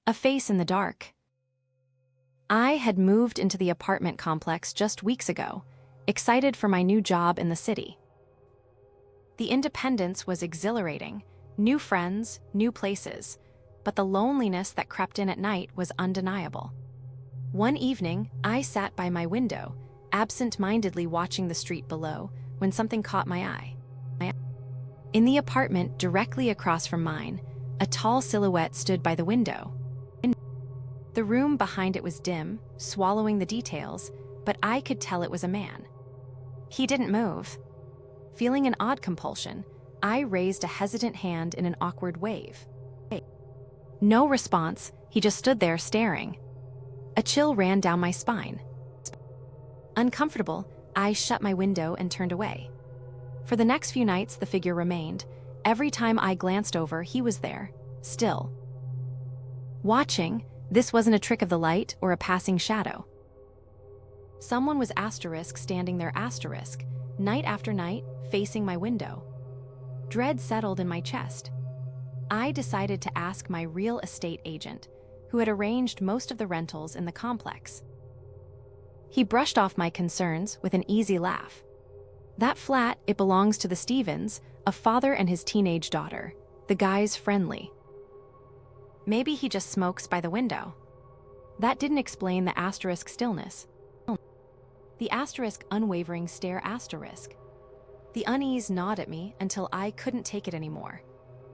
A face in the dark. I had moved into the apartment complex just weeks ago, excited for my new job in the city. The independence was exhilarating, new friends, new places, but the loneliness that crept in at night was undeniable. One evening, I sat by my window, absent-mindedly watching the street below, when something caught my eye. In the apartment directly across from mine, a tall silhouette stood by the window. The room behind it was dim, swallowing the details, but I could tell it was a man. He didn't move. Feeling an odd compulsion, I raised a hesitant hand in an awkward wave. No response, he just stood there staring. A chill ran down my spine. Uncomfortable, I shut my window and turned away. For the next few nights, the figure remained. Every time I glanced over, he was there, still. Watching, this wasn't a trick of the light or a passing shadow. Someone was standing there night after night, facing my window. Dread settled in my chest. I decided to ask my real estate agent, who had arranged most of the rentals in the complex. He brushed off my concerns with an easy laugh. That flat, it belongs to the Stevens, a father and his teenage daughter. The guy's friendly. Maybe he just smokes by the window. That didn't explain the asterisk stillness. The asterisk unwavering stare asterisk. The unease gnawed at me until I couldn't take it anymore.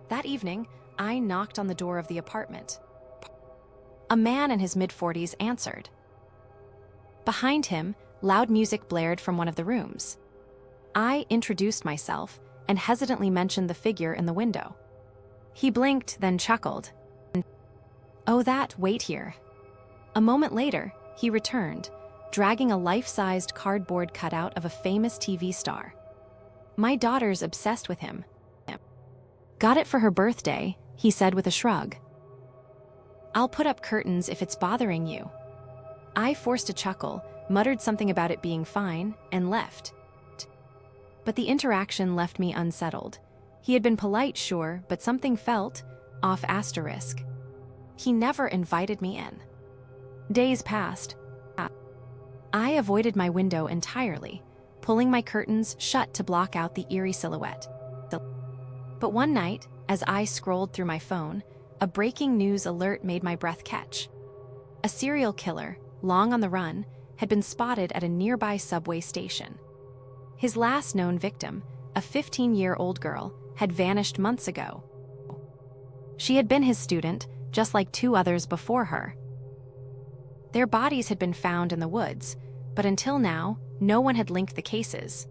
That evening, I knocked on the door of the apartment. A man in his mid-40s answered. Behind him, loud music blared from one of the rooms. I introduced myself and hesitantly mentioned the figure in the window. He blinked, then chuckled. "Oh, wait here." A moment later, he returned, dragging a life-sized cardboard cutout of a famous TV star. My daughter's obsessed with him. "Got it for her birthday," he said with a shrug. "I'll put up curtains if it's bothering you." I forced a chuckle, muttered something about it being fine, and left. But the interaction left me unsettled. He had been polite, sure, but something felt off asterisk. He never invited me in. Days passed. I avoided my window entirely, pulling my curtains shut to block out the eerie silhouette. But one night, as I scrolled through my phone, a breaking news alert made my breath catch. A serial killer, long on the run, had been spotted at a nearby subway station. His last known victim, a 15-year-old girl, had vanished months ago. She had been his student, just like two others before her. Their bodies had been found in the woods, but until now, no one had linked the cases.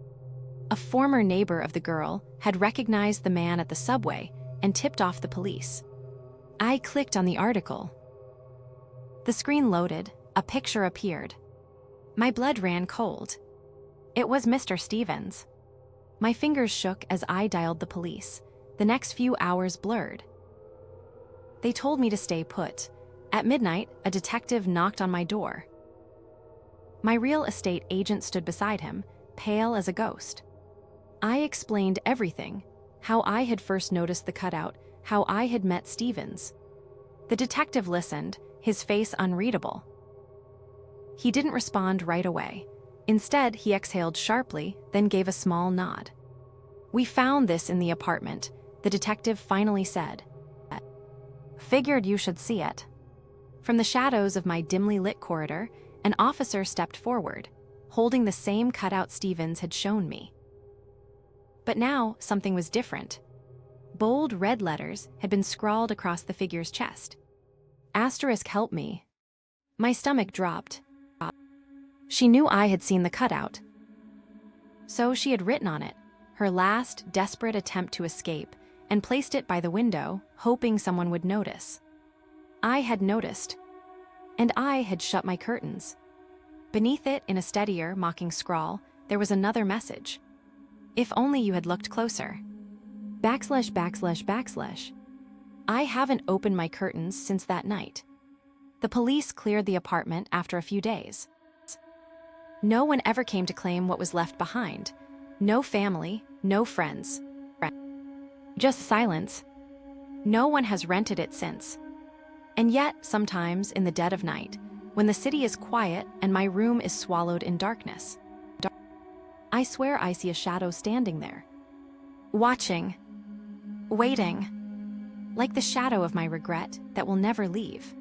A former neighbor of the girl had recognized the man at the subway and tipped off the police. I clicked on the article. The screen loaded, a picture appeared. My blood ran cold. It was Mr. Stevens. My fingers shook as I dialed the police. The next few hours blurred. They told me to stay put. At midnight, a detective knocked on my door. My real estate agent stood beside him, pale as a ghost. I explained everything, how I had first noticed the cutout, how I had met Stevens. The detective listened, his face unreadable. He didn't respond right away. Instead, he exhaled sharply, then gave a small nod. "We found this in the apartment," the detective finally said. "Figured you should see it." From the shadows of my dimly lit corridor, an officer stepped forward, holding the same cutout Stevens had shown me. But now, something was different. Bold red letters had been scrawled across the figure's chest. Asterisk help me. My stomach dropped. She knew I had seen the cutout. So she had written on it, her last desperate attempt to escape, and placed it by the window, hoping someone would notice. I had noticed, and I had shut my curtains. Beneath it, in a steadier, mocking scrawl, there was another message. "If only you had looked closer. ////." I haven't opened my curtains since that night. The police cleared the apartment after a few days. No one ever came to claim what was left behind. No family, no friends. Just silence. No one has rented it since. And yet, sometimes, in the dead of night, when the city is quiet and my room is swallowed in darkness, I swear I see a shadow standing there, watching, waiting, like the shadow of my regret that will never leave.